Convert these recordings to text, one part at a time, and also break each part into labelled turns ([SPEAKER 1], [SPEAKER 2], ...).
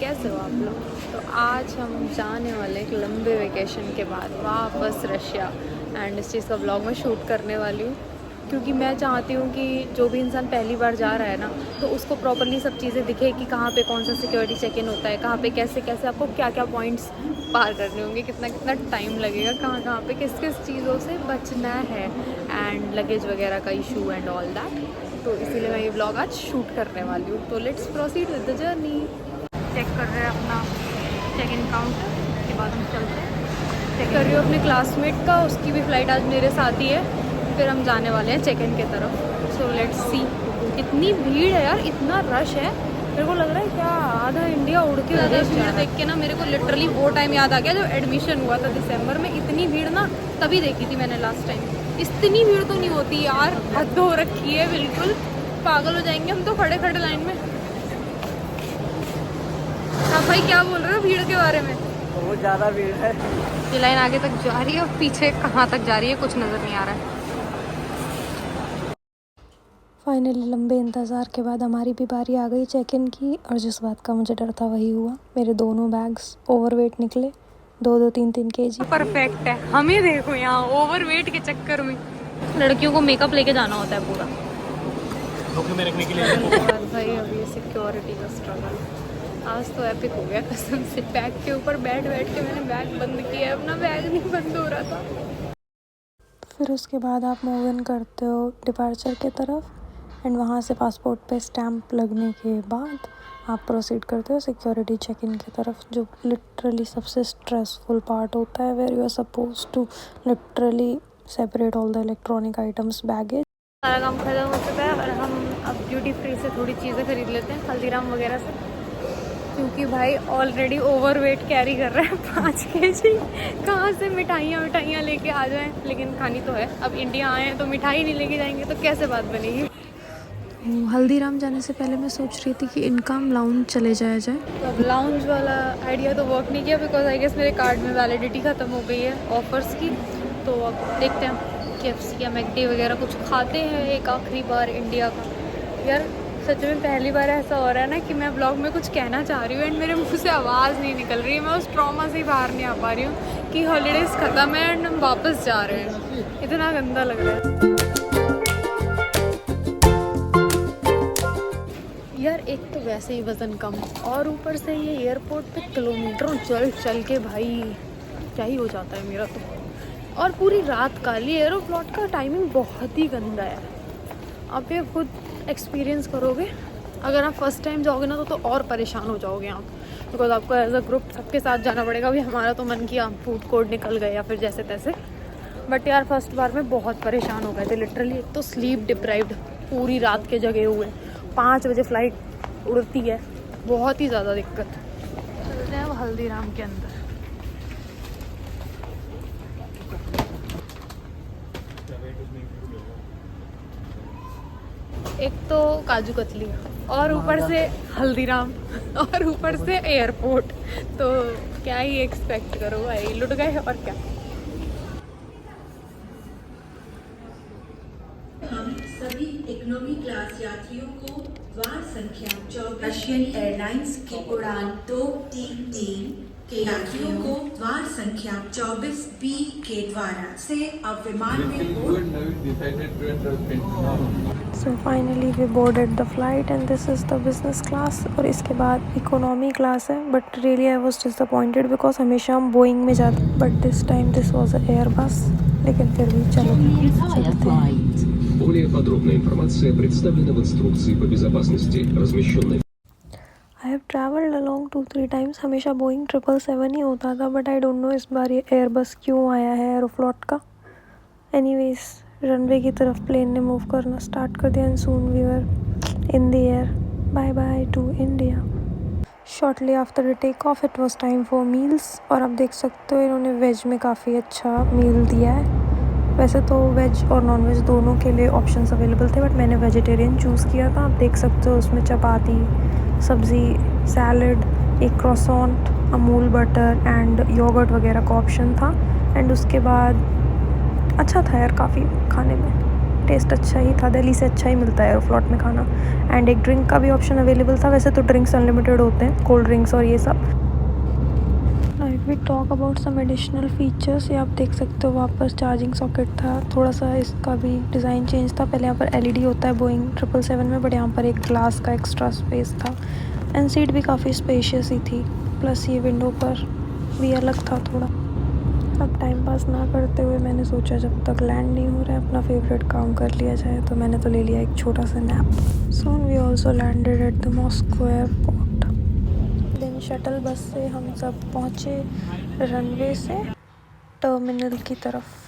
[SPEAKER 1] कैसे हो आप लोग। तो आज हम जाने वाले एक लंबे वेकेशन के बाद वापस रशिया एंड इस चीज़ का ब्लॉग मैं शूट करने वाली हूँ, क्योंकि मैं चाहती हूँ कि जो भी इंसान पहली बार जा रहा है ना, तो उसको प्रॉपरली सब चीज़ें दिखे कि कहाँ पे कौन सा सिक्योरिटी चेक इन होता है, कहाँ पे कैसे कैसे आपको क्या क्या पॉइंट्स पार करने होंगे, कितना कितना टाइम लगेगा, कहाँ कहाँ पे किस किस चीज़ों से बचना है एंड लगेज वगैरह का इशू एंड ऑल दैट। तो इसीलिए मैं ये ब्लॉग आज शूट करने वाली हूँ। तो let's proceed with the journey. Check कर रहे हैं अपना चेक इन काउंटर, उसके बाद हम चलते हैं। चेक कर रही हूँ अपने क्लासमेट का, उसकी भी फ़्लाइट आज मेरे साथ ही है, फिर हम जाने वाले हैं चेक इन की तरफ। So let's see. इतनी भीड़ है यार, इतना रश है, मेरे को लग रहा है क्या आधा इंडिया उड़ के ज़्यादा भीड़ देख के ना मेरे को लिटरली वो टाइम याद आ गया जो एडमिशन हुआ था दिसंबर में। इतनी भीड़ ना तभी देखी थी मैंने लास्ट टाइम। इतनी भीड़ तो नहीं होती यार, हद हो रखी है, बिल्कुल पागल हो जाएंगे हम तो खड़े खड़े लाइन में। आप भाई क्या बोल रहे हो भीड़ के बारे में?
[SPEAKER 2] बहुत ज़्यादा भीड़ है।
[SPEAKER 1] ये लाइन आगे तक जा रही है और पीछे कहाँ तक जा रही है कुछ नज़र नहीं आ रहा है।
[SPEAKER 3] फाइनली लंबे इंतज़ार के बाद हमारी भी बारी आ गई चेक इन की, और जिस बात का मुझे डर था वही हुआ। मेरे दोनों बैग्स ओवरवेट निकले, 2-2, 3-3 kg।
[SPEAKER 1] परफेक्ट है। हमें देखो यहाँ ओवरवेट के चक्कर में लड़कियों को मेकअप लेके जाना होता है पूरा
[SPEAKER 2] में रखने के लिए।
[SPEAKER 1] भाई अभी सिक्योरिटी का स्ट्रगल आज तो एपिक हो गया कसम से। बैग के ऊपर बैठ बैठ के मैंने बैग बंद किया, अपना बैग नहीं बंद हो रहा था।
[SPEAKER 3] फिर उसके बाद आप मूव इन करते हो डिपार्चर के तरफ, एंड वहाँ से पासपोर्ट पे स्टैंप लगने के बाद आप प्रोसीड करते हो सिक्योरिटी चेक इन की तरफ, जो लिटरली सबसे स्ट्रेसफुल पार्ट होता है, where you are suppose to literally separate all the electronic items baggage.
[SPEAKER 1] सारा काम खत्म हो चुका है और हम अब ड्यूटी फ्री से थोड़ी चीज़ें खरीद लेते हैं हल्दीराम वगैरह से, क्योंकि भाई ऑलरेडी ओवरवेट कैरी कर रहा है 5 kg। कहाँ से मिठाइयाँ लेके आ जाएं, लेकिन खानी तो है। अब इंडिया आए हैं तो मिठाई नहीं लेके जाएंगे तो कैसे बात बनेगी।
[SPEAKER 3] हल्दीराम जाने से पहले मैं सोच रही थी कि इनकम लाउंज चले जाया जाए।
[SPEAKER 1] तो अब लाउंज वाला आइडिया तो वर्क नहीं किया, बिकॉज आई गेस मेरे कार्ड में वैलिडिटी ख़त्म हो गई है ऑफर्स की। तो अब देखते हैं KFC या मैकडी वगैरह कुछ खाते हैं एक आखिरी बार इंडिया का। यार सच में पहली बार ऐसा हो रहा है ना कि मैं ब्लॉग में कुछ कहना चाह रही हूँ एंड मेरे मुंह से आवाज़ नहीं निकल रही है। मैं उस ट्रॉमा से ही बाहर नहीं आ पा रही हूँ कि हॉलीडेज़ ख़त्म है एंड हम वापस जा रहे हैं। इतना गंदा लग रहा है यार। एक तो वैसे ही वज़न कम, और ऊपर से ये एयरपोर्ट पे किलोमीटरों चल चल के भाई क्या ही हो जाता है मेरा तो। और पूरी रात काली, एयरोफ्लॉट का टाइमिंग बहुत ही गंदा है। आप ये खुद एक्सपीरियंस करोगे, अगर आप फर्स्ट टाइम जाओगे ना तो और परेशान हो जाओगे आप, बिकॉज आपको एज अ ग्रुप सबके साथ जाना पड़ेगा। अभी हमारा तो मन किया फूड कोर्ट निकल गए या फिर जैसे तैसे, बट यार फर्स्ट बार में बहुत परेशान हो गए थे लिटरली। एक तो स्लीप डिप्राइव्ड, पूरी रात के जगे हुए, 5 बजे फ़्लाइट उड़ती है, बहुत ही ज़्यादा दिक्कत। चलते हैं अब हल्दीराम के अंदर। एक तो काजू कतली और ऊपर से हल्दीराम और ऊपर से एयरपोर्ट, तो क्या ही एक्सपेक्ट करो भाई, लुट गए और क्या।
[SPEAKER 4] हम सभी इकोनॉमी क्लास यात्रियों को वार संख्या 24 रशियन एयरलाइंस की उड़ान 233 के यात्रियों को वार संख्या 24B के द्वारा से अब विमान में
[SPEAKER 3] so finally we boarded the flight and this is the business class, और इसके बाद इकोनॉमी क्लास है। But really I was disappointed because हमेशा हम बोइंग में जाते, but this time this was Airbus. लेकिन फिर भी चलो चलते हैं।
[SPEAKER 5] Более подробная информация представлена в инструкции по безопасности, размещенной.
[SPEAKER 3] I have travelled along 2-3 times, हमेशा बोइंग 777 ही होता था, बट आई डोंट नो इस बार ये एयरबस क्यों आया है एरोफ्लॉट का। एनीवेज रनवे की तरफ प्लेन ने मूव करना स्टार्ट कर दिया and soon we were in the air. Bye bye to India. Shortly after the take off it was time for meals, और आप देख सकते हो इन्होंने वेज में काफ़ी अच्छा मील दिया है। वैसे तो वेज और नॉन वेज दोनों के लिए ऑप्शंस अवेलेबल थे, बट मैंने वेजिटेरियन चूज़ किया था। आप देख सकते हो उसमें चपाती, सब्ज़ी, सैलड, एक क्रॉसॉन्ट, अमूल बटर एंड योगर्ट वगैरह का ऑप्शन था। एंड उसके बाद अच्छा था यार, काफ़ी खाने में टेस्ट अच्छा ही था, दिल्ली से अच्छा ही मिलता है एयरोफ्लॉट में खाना। एंड एक ड्रिंक का भी ऑप्शन अवेलेबल था, वैसे तो ड्रिंक्स अनलिमिटेड होते हैं, कोल्ड ड्रिंक्स और ये सब। If we talk about some additional features, ये आप देख सकते हो वहाँ पर चार्जिंग सॉकेट था, थोड़ा सा इसका भी डिज़ाइन चेंज था। पहले यहाँ पर LED होता है बोइंग 777 में, बट यहाँ पर एक ग्लास का एक्स्ट्रा स्पेस था। एंड सीट भी काफ़ी स्पेशियस ही थी, प्लस ये विंडो पर भी अलग था थोड़ा। अब टाइम पास ना करते हुए मैंने सोचा जब तक लैंड नहीं हो रहा है अपना फेवरेट काम कर लिया जाए, तो मैंने तो ले लिया एक छोटा सा nap. Soon we also landed at the Moscow airport. Then shuttle bus से हम सब पहुँचे रनवे से टर्मिनल की तरफ।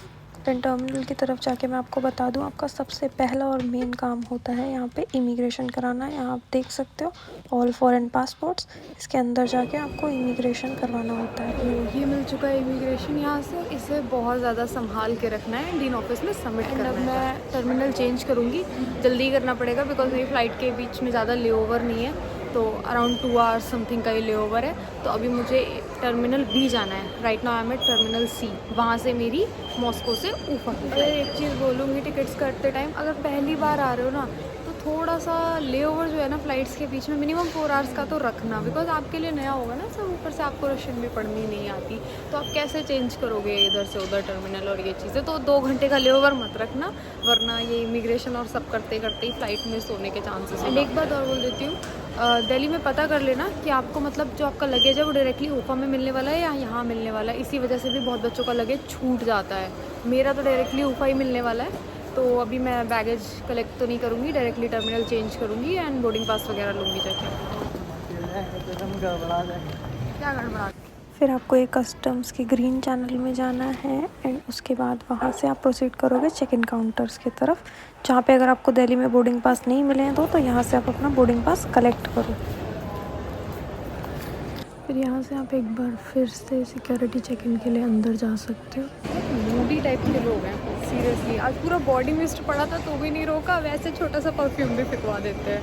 [SPEAKER 3] देन टर्मिनल की तरफ जाके मैं आपको बता दूं, आपका सबसे पहला और मेन काम होता है यहाँ पे इमिग्रेशन कराना। यहाँ आप देख सकते हो ऑल फॉरेन पासपोर्ट्स, इसके अंदर जाके आपको इमिग्रेशन करवाना होता है।
[SPEAKER 1] तो ये मिल चुका है इमिग्रेशन यहाँ से, इसे बहुत ज़्यादा संभाल के रखना है, इंडियन ऑफिस में सबमिट करना है। मैं टर्मिनल चेंज करूँगी, जल्दी करना पड़ेगा बिकॉज मेरी फ़्लाइट के बीच में ज़्यादा ले ओवर नहीं है, तो अराउंड 2 आवर्स समथिंग का ही ले ओवर है। तो अभी मुझे टर्मिनल B जाना है। Right now I am at terminal C, वहाँ से मेरी मॉस्को से ऊपर। अगर एक चीज़ बोलूँगी टिकट्स करते टाइम, अगर पहली बार आ रहे हो ना तो थोड़ा सा ले ओवर जो है ना फ़्लाइट्स के बीच में मिनिमम 4 आवर्स का तो रखना, बिकॉज आपके लिए नया होगा ना सब, ऊपर से आपको रशियन भी पढ़नी नहीं आती, तो आप कैसे चेंज करोगे इधर से उधर टर्मिनल और ये चीज़ें। तो 2 घंटे का ले ओवर मत रखना, वरना ये इमिग्रेशन और सब करते करते ही फ़्लाइट मिस होने के चांसेस। एंड एक बात और बोल देती हूँ, दिल्ली में पता कर लेना कि आपको मतलब जो आपका लगेज है वो डायरेक्टली ऊफा में मिलने वाला है या यहाँ मिलने वाला है। इसी वजह से भी बहुत बच्चों का लगेज छूट जाता है। मेरा तो डायरेक्टली ऊफा ही मिलने वाला है, तो अभी मैं बैगेज कलेक्ट तो नहीं करूँगी, डायरेक्टली टर्मिनल चेंज करूँगी एंड बोर्डिंग पास वगैरह लूँगी जाके। क्या गड़बड़ा?
[SPEAKER 3] फिर आपको एक कस्टम्स की ग्रीन चैनल में जाना है एंड उसके बाद वहाँ से आप प्रोसीड करोगे चेक इन काउंटर्स की तरफ, जहाँ पे अगर आपको दिल्ली में बोर्डिंग पास नहीं मिले हैं तो यहाँ से आप अपना बोर्डिंग पास कलेक्ट करो। फिर यहाँ से आप एक बार फिर से सिक्योरिटी चेक इन के लिए अंदर जा सकते हो।
[SPEAKER 1] मूडी टाइप के लोग हैं सीरियसली। आज पूरा बॉडी मिस्ट पड़ा था तो भी नहीं रोका, वैसे छोटा सा परफ्यूम भी फिकवा देते हैं।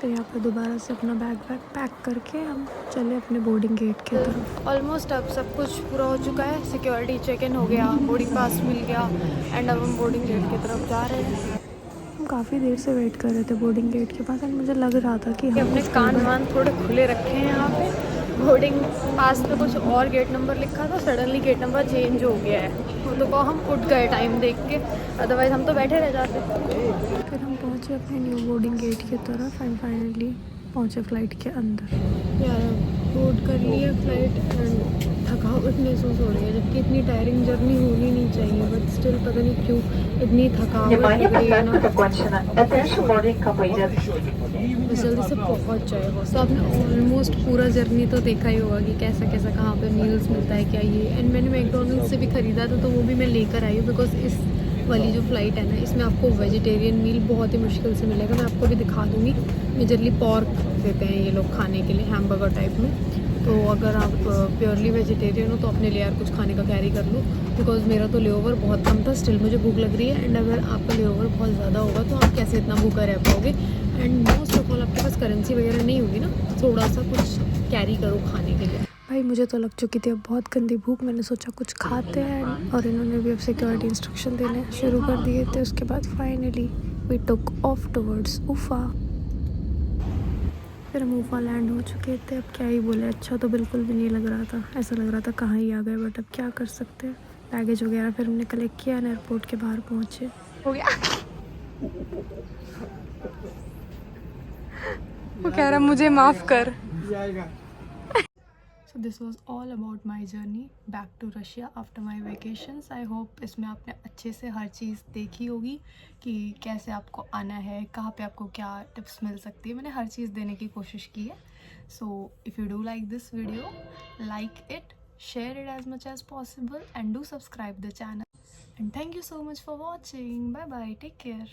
[SPEAKER 3] फिर यहाँ पर दोबारा से अपना बैग पैक करके हम चले अपने बोर्डिंग गेट की तरफ।
[SPEAKER 1] ऑलमोस्ट अब सब कुछ पूरा हो चुका है, सिक्योरिटी चेक इन हो गया, बोर्डिंग पास मिल गया एंड अब हम बोर्डिंग गेट की तरफ जा रहे हैं।
[SPEAKER 3] हम काफ़ी देर से वेट कर रहे थे बोर्डिंग गेट के पास एंड मुझे लग रहा था कि हम
[SPEAKER 1] अपने कान वान थोड़े खुले रखे हैं यहाँ पे। बोर्डिंग पास पे कुछ और गेट नंबर लिखा था, सडनली गेट नंबर चेंज हो गया है, तो हम उठ गए टाइम देख के, अदरवाइज़ हम तो बैठे रह जाते।
[SPEAKER 3] फिर हम पहुँचे अपने न्यू बोर्डिंग गेट की तरफ एंड फाइनली पहुँचे फ़्लाइट के अंदर।
[SPEAKER 1] यार बोर्ड कर लिया फ़्लाइट एंड थकावट महसूस हो रही है, जबकि इतनी टायरिंग जर्नी होनी नहीं चाहिए, बट स्टिल पता नहीं क्यों इतनी थकावट लग रही है ना। बस जल्दी से पहुंच जाए बस। तो आपने ऑलमोस्ट पूरा जर्नी तो देखा ही होगा कि कैसा कैसा कहाँ पे मील्स मिलता है क्या ये। एंड मैंने मैकडोनल्ड्स से भी ख़रीदा था, तो वो भी मैं लेकर आई हूँ बिकॉज इस वाली जो फ़्लाइट है ना इसमें आपको वेजिटेरियन मील बहुत ही मुश्किल से मिलेगा। मैं आपको भी दिखा दूँगी। मेजरली पॉर्क देते हैं ये लोग खाने के लिए, हैमबर्गर टाइप में। तो अगर आप प्योरली वेजिटेरियन हो तो अपने लिए यार कुछ खाने का कैरी कर लो, बिकॉज मेरा तो लेओवर बहुत कम था, स्टिल मुझे भूख लग रही है। एंड अगर आपका लेओवर बहुत ज़्यादा होगा तो आप कैसे इतना भूखा रह पाओगे। एंड मोस्ट ऑफ ऑल आपके पास करेंसी वगैरह नहीं होगी ना, थोड़ा सा कुछ कैरी करो खाने के लिए।
[SPEAKER 3] भाई मुझे तो लग चुकी थी अब बहुत गंदी भूख, मैंने सोचा कुछ खाते हैं और इन्होंने भी अब सिक्योरिटी इंस्ट्रक्शन देने शुरू कर दिए थे। उसके बाद finally we took off towards Ufa. फिर हम ऊफा लैंड हो चुके थे। अब क्या ही बोले, अच्छा तो बिल्कुल भी नहीं लग रहा था, ऐसा लग रहा था कहाँ ही आ गए, बट अब क्या कर सकते हैं। बैगेज वगैरह फिर हमने कलेक्ट किया, एयरपोर्ट के बाहर पहुँचे।
[SPEAKER 1] हो गया। वो कह रहा मुझे माफ़ कर। So this was all about my journey back to Russia after my vacations. I hope इसमें आपने अच्छे से हर चीज़ देखी होगी कि कैसे आपको आना है, कहाँ पे आपको क्या टिप्स मिल सकती है। मैंने हर चीज़ देने की कोशिश की है। So if you do like this video, like it, share it as much as possible and do subscribe the channel. And thank you so much for watching. Bye bye. Take care.